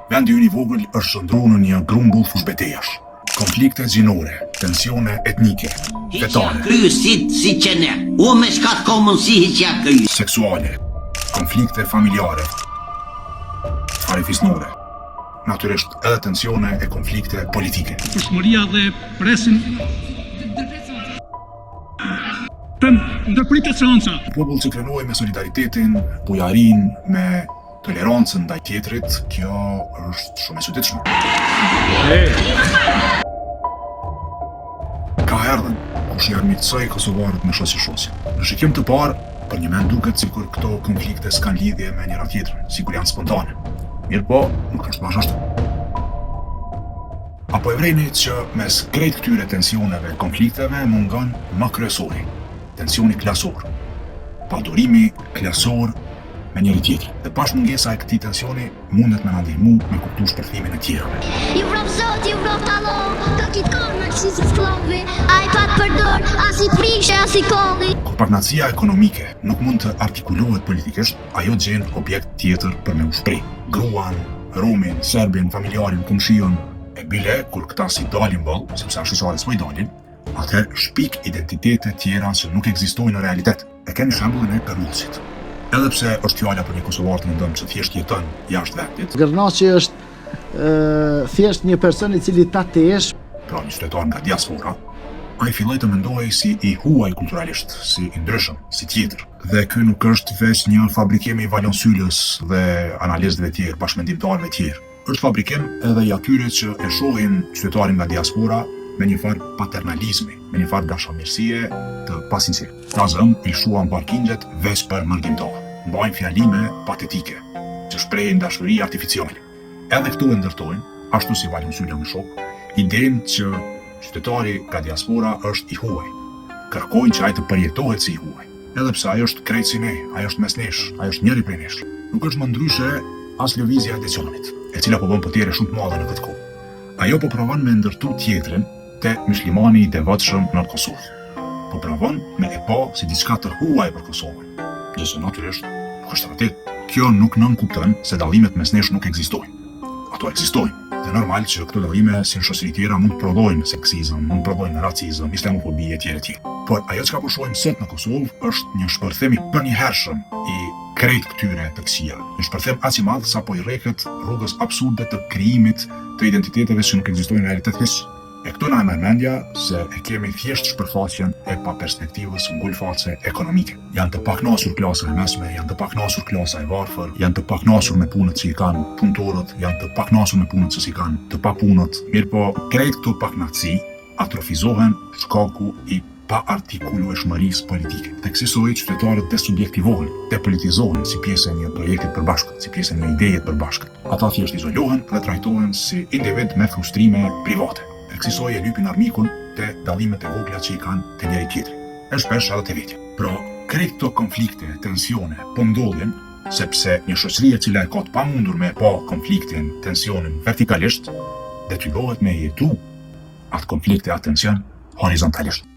Vendi ynë I vogël është shndruar në një grumbull fushbetejash. Konflikte gjinore, tensione etnike, fetare, si që ne, u me shka t'ka mundësi hiqja krye. seksuale, konflikte familjare, farefisnore, natyrisht edhe tensione e konflikte politike. Përshmëria dhe presin të ndërpritet seanca. Popull që krenoj me solidaritetin, bujarin, me tolerancën ndaj tjetrit, kjo është shumë e çuditshme. Ka erdhën kush I armiqsoi kosovarët me shoqërosi. Në shikim të parë, për një mend duket sikur këto konflikte s'kan lidhje me njëra tjetrën, sikur janë spontane. Mirë po, nuk është bashkë ashtu. Apo e vrejni që mes krejt këtyre tensioneve e konflikteve mungon më kryesori, tensioni klasor, padurimi klasor me njëri tjetrin. Dhe pash mungesa e këtij tensioni mundet me na ndihmu me kuptu shpërthimin e tjerëve. Evropë zot, Evropë talo, do kitë kohë në këshisë sklovi, a I pat përdor, as I prishe, as I kolli. Kur partnacia ekonomike nuk mund të artikulohet politikisht, ajo gjen objekt tjetër për me u shpreh. Gruan, romin, serbin, familjarin, komshion, e bile kur këta si dalin boll, sepse shoqëtarët s'po I dalin, atëherë shpik identitete tjera që nuk ekzistojnë në realitet. E keni shembullin e Perullosit. Edhe pse është fjala për një kosovar të mendon që thjesht jeton jashtë vendit, Gërnaqi është thjesht një person I cili tatesh, pra një qytetar nga diaspora, ai filloi të mendojë si I huaj kulturalisht, si I ndryshëm, si tjetër. Dhe ky nuk është veç një fabrikim I valonsylës dhe analistëve tjerë, bashkëmendimtarëve tjerë. Është fabrikim edhe I atyre që e shohin qytetarin nga diaspora me një farë paternalizmi, me një farë dashamirësie të pasinjshme. Ta zëm I lshuan parkinget veç për mëngimtar. Mbajnë fjalime patetike, që shprehin dashuri artificiale. Edhe këtu e ndërtojnë, ashtu si valonsyla me shok, idenë që qytetari nga diaspora është I huaj. Kërkojnë që ai të përjetohet si I huaj. Edhe pse ai është krejt si ne, ai është mes nesh, ai është njëri prej nesh. Nuk është më ndryshe as lëvizja e Deçanit, e cila po bën potere shumë të madhe në këtë kohë. Ajo po provon me ndërtu tjetrin te muslimani I devotshëm në Kosovë. Po provon me e pa si diçka të huaj për Kosovën. Gjëse natyrisht nuk është vërtet. Kjo nuk nënkupton se dallimet mes nesh nuk ekzistojnë. Ato ekzistojnë. Dhe normal që këto dallime si në shoqëri tjera mund të prodhojnë seksizëm, mund të prodhojnë racizëm, islamofobi etj. Por ajo çka po shohim sot në Kosovë është një shpërthim I përnjëhershëm I krejt këtyre të këqija. Një shpërthim aq I madh sa po I rreket rrugës absurde të krijimit të identiteteve që nuk ekzistojnë në realitet hiç. E këtu na merr mendja se e kemi thjesht shpërfaqjen e pa perspektivës ngulfaqse ekonomike. Janë të paknasur klasa e mesme, janë të paknasur klasa e varfër, janë të paknasur me punët që I kanë punëtorët, janë të paknasur me punët që I kanë të papunët. Mirë po, krejt këto paknaci atrofizohen shkaku I pa artikulueshmërisë politike. Theksisoj qytetarët desubjektivohen, depolitizohen si pjesë e një projekti të përbashkët, si pjesë e një ideje të përbashkët. Ata thjesht izolohen dhe trajtohen si individ me frustrime private. Theksisoj e lypin armikun te dallimet e vogla që I kanë te njëri tjetri. E shpesh edhe te vetja. Pra, krejt këto konflikte, tensione, po ndodhin sepse një shoqëri e cila e ka të pamundur me pa konfliktin, tensionin vertikalisht, detyrohet me jetu atë konflikt e atë tension horizontalisht.